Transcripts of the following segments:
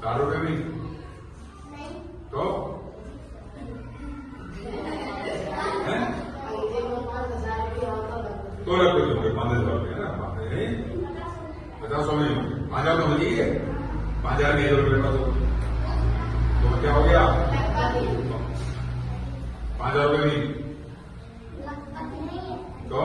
₹4 भी तो हैं? तो रख दो 5,000 रुपये ना 50 में 5,000 तो मिलेगी 5,000 नहीं ₹1 का तो क्या हो गया 5,000 रुपये भी तो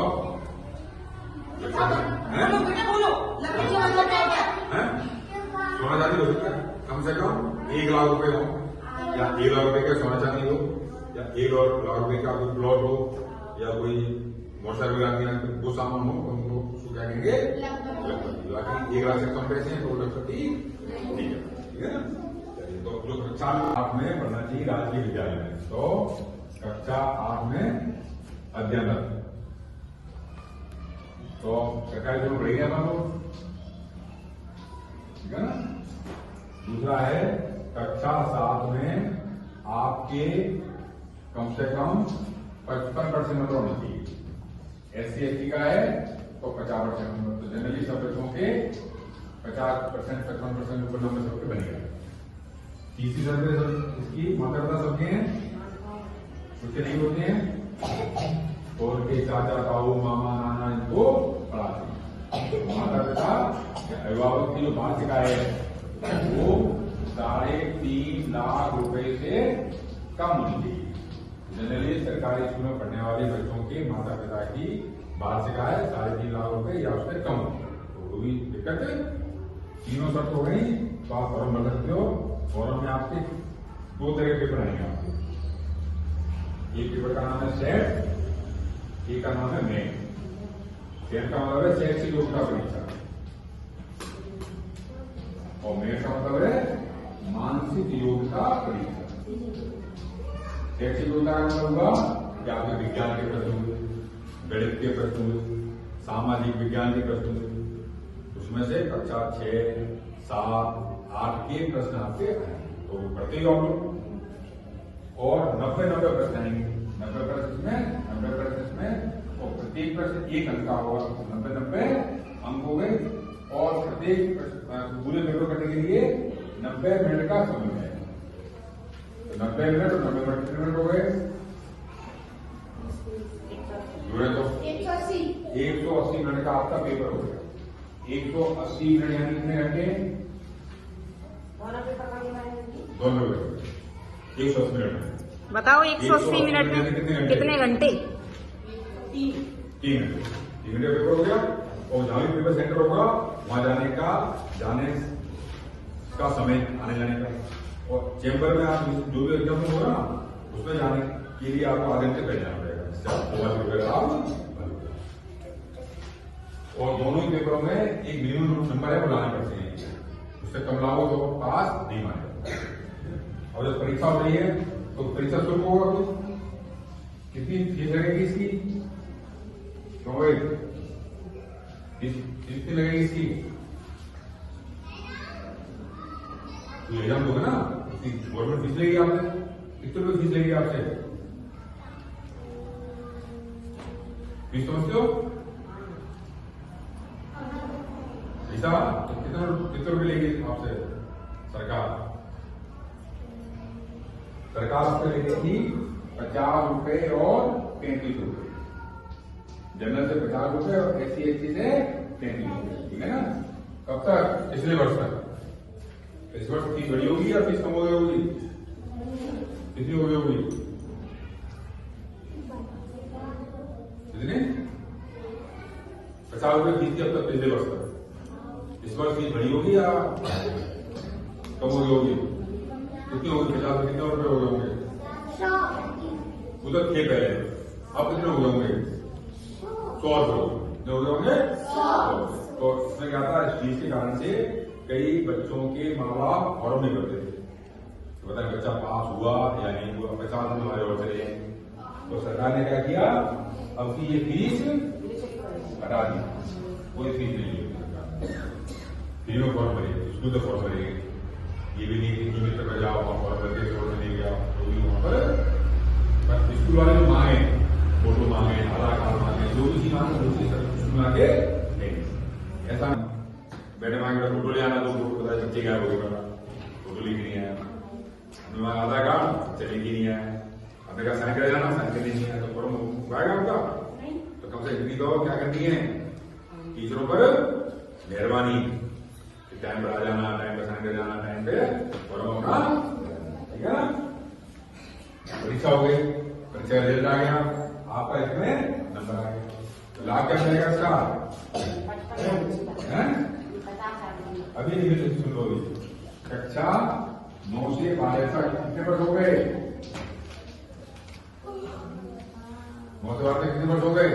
सोना चांदी हो सकता है कम से कम 1 लाख रुपए हो या 1 लाख रुपए का सोना चांदी हो या 1 लाख रुपए का कोई प्लॉट हो या कोई मोटरसाइकिल वो सामान हो उनको क्या कहेंगे लखपति। 1 लाख से कम पैसे हैं तो लखपति ठीक है ना। तो जो कक्षा 8 में पढ़ना चाहिए राजकीय विद्यालय में तो कक्षा 8 में अध्ययनरत तो सरकारी स्कूल पढ़ेंगे हम लोग ठीक है ना। दूसरा है कक्षा 7 में आपके कम से कम 55% नंबर होने चाहिए। SC/ST का है तो 50% नंबर तो जनरली सब बच्चों के 50% 55% ऊपर नंबर सबके बनेगा। तीसरी सर्वे इसकी माता-पिता सबके हैं उसके नहीं होते हैं और के चाचा ताऊ मामा नाना इनको पढ़ाते हैं। माता-पिता अभिभावक की जो वार्षिक आय है वो 3.5 लाख रुपए से कम होनी चाहिए। जनरली सरकारी स्कूल में पढ़ने वाले बच्चों के माता पिता की वार्षिक आय 3.5 लाख रुपए या उससे कम होती है तो वो भी दिक्कत है। तीनों शर्त हो गई तो आप फॉर्म भर सकते हो। फॉर्म में आपके 2 तरह के पेपर आएंगे आपको। एक पेपर का नाम है सेट एक का नाम है मेन। सेट का मतलब है शैक्षिक योग्यता परीक्षा और मेन का मतलब है मानसिक योग्यता परीक्षा। शैक्षिक योग्यता का मतलब होगा कि आपके विज्ञान के प्रश्न हुए गणित के प्रश्न हुए सामाजिक विज्ञान के प्रश्न हुए उसमें से कक्षा 6, 7, 8 के प्रश्न आपके तो पढ़ते ही आप लोग और 90 प्रश्न आएंगे। 90 प्रश्न में और प्रत्येक प्रश्न 1 अंक का होगा 90 अंक हो गए और प्रत्येक पूरे पेपर करने के लिए 90 मिनट का समय है। 90 मिनट और 90 मिनट कितने मिनट हो गए तो 180 मिनट का आपका पेपर हो गया। 180 मिनट यानी कितने घंटे दोनों 180 मिनट बताओ 180 मिनट में कितने घंटे 3 घंटे पेपर हो गया और जहां भी पेपर सेंटर होगा वहां जाने का समय आने जाने का और चेंबर में आप जो भी एग्जाम होगा ना उसमें जाने के लिए आपको आधे घंटे पहले जाना पड़ेगा और दोनों ही पेपरों में एक मिनिमम नंबर है वो लाने पड़ते हैं। उससे कम लाओ तो पास नहीं माने और जब परीक्षा हो रही है तो परीक्षा शुल्क होगा कुछ कितनी फीस लगेगी इसकी कितनी लगेगी इसकी एग्जाम दोगे ना गवर्नमेंट फीस लेगी आपसे कितने रुपए फीस लेगी आपसे फीस समझते हो ऐसा तो कितने रुपए लेगी आपसे सरकार आपसे लेगी 50 रुपए और 35 रुपए। जनरल से 50 रुपए और SC/ST से 35 रुपए ठीक है ना। कब तक पिछले वर्ष तक इस वर्ष फीस बड़ी होगी या फीस कम हो गई होगी कितनी हो गई होगी कितनी 50 रुपए फीस थी अब तक पिछले वर्ष तक। इस वर्ष फीस बड़ी होगी या कम हो गई होगी कितनी होगी 50 कितने रुपए हो गए होंगे उधर थे पहले अब कितने हो गए होंगे 100 रुपए हो गए होंगे 100। तो इसमें क्या था इस फीस के कारण से कई बच्चों के माँ बाप फॉर्म नहीं भरते थे तो बताए बच्चा पास हुआ या नहीं हुआ 50 रुपए हमारे और चले तो सरकार ने क्या किया अब की ये फीस हटा दी कोई फीस नहीं है फ्री में फॉर्म भरेगी स्कूल तक फॉर्म भरेगी ये भी नहीं कि नियमित तक जाओ वहां फॉर्म भरके छोड़ने नहीं गया तो भी वहां पर स्कूल वाले जो मांगे फोटो मांगे आधार कार्ड मांगे जो भी चीज मांगे दूसरी स्कूल आके नहीं ऐसा बेटे मांगे फोटो ले आना तो फोटो पता बच्चे गायब हो गया तो फोटो लिखनी है, आधार कार्ड चलेगी नहीं है, आधार कार्ड साइन कर जाना, साइन करनी नहीं है तो फॉर्म आएगा आपका। तो कम से इतनी तो क्या करनी है, टीचरों पर मेहरबानी, टाइम पर आ जाना, टाइम पर साइन कर जाना, टाइम पे फॉर्म होना, ठीक है ना। परीक्षा हो गई, परीक्षा का रिजल्ट आ गया, आपका इसमें नंबर आ गया, तो लाभ क्या मिलेगा इसका? अभी नहीं सुन लो, कक्षा 9 से 12 तक कितने वर्ष हो गए? 9 से 12 तक कितने वर्ष हो गए?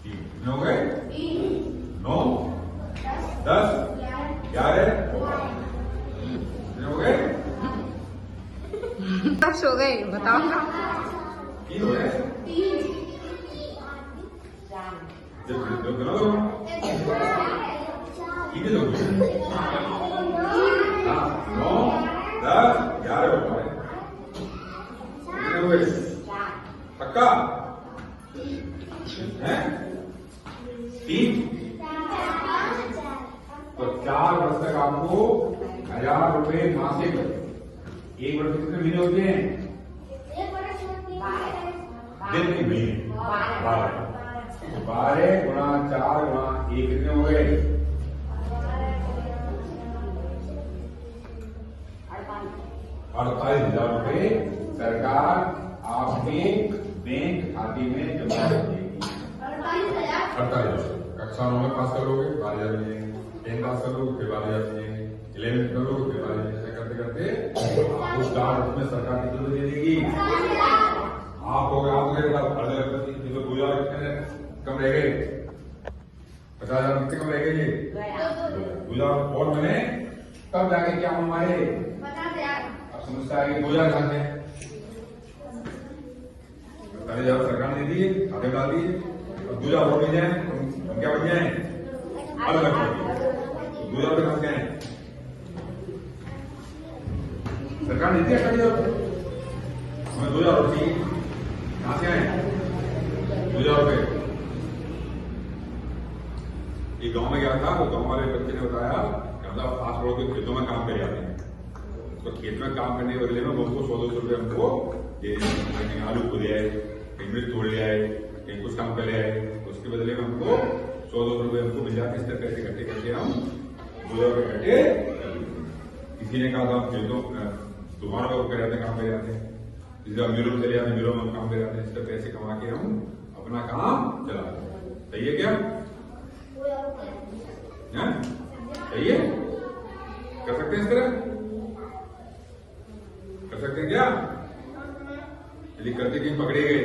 3 हो गए, 9, 10, 11 हो गए, 10 हो गए, बताओ ना। 3 हो गए, कितने लोग 9, 10, 11 हो गए, कितने हुए? पक्का है? 3। तो 4 वर्ष तक आपको 1000 रुपए मासिक, एक वर्ष कितने महीने होते हैं? दिन के महीने 12 गुणा 4 गुणा 1 कितने हो गए? 48,000 रुपए सरकार आपके बैंक खाते में जमा कर देगी। 48,000। कक्षा 9 में पास करोगे 12,000 मिलेंगे, 10 पास करोगे फिर 12,000 मिलेंगे, 11 करोगे फिर 12,000, ऐसा करते करते आपको 4 वर्ष में सरकार कितने दे देगी? आप हो गए 2,000 कम रह गए, 50,000 कितने कम रह गए? ये 2,000 और मैंने तब जाके क्या हमारे अब समझता है कि 2,000 खाते हैं, 40,000 सरकार ने दिए, खाते डाल दिए, 2,000 और मिल जाए, हम क्या बच जाए? अलग अलग 2,000 रुपये खाते हैं, सरकार ने दिया 40,000, हमें 2,000 रुपये चाहिए, कहां से आए? 2,000 रुपये। एक गांव में गया था, वो गांव वाले बच्चे ने बताया मतलब फास्ट फूड के खेतों में काम कर जाते हैं, तो खेत में काम करने के बदले में हमको 100-200 रुपये हमको कहीं आलू को ले आए, कहीं मिर्च तोड़ ले आए, कहीं कुछ काम कर ले आए, उसके बदले में हमको 100-200 रुपये हमको मिल जाते। इस तरह पैसे इकट्ठे करके हम 2,000 रुपये इकट्ठे। किसी ने कहा था खेतों दुकानों पर कर जाते हैं, काम कर जाते हैं, जिसका मिलों में चले जाते हैं, मिलों में काम कर जाते हैं, इस तरह पैसे कमा के हम अपना काम चलाते हैं। सही है क्या? सही है? कर सकते हैं इस तरह? कर सकते हैं क्या? यदि करते कहीं पकड़े गए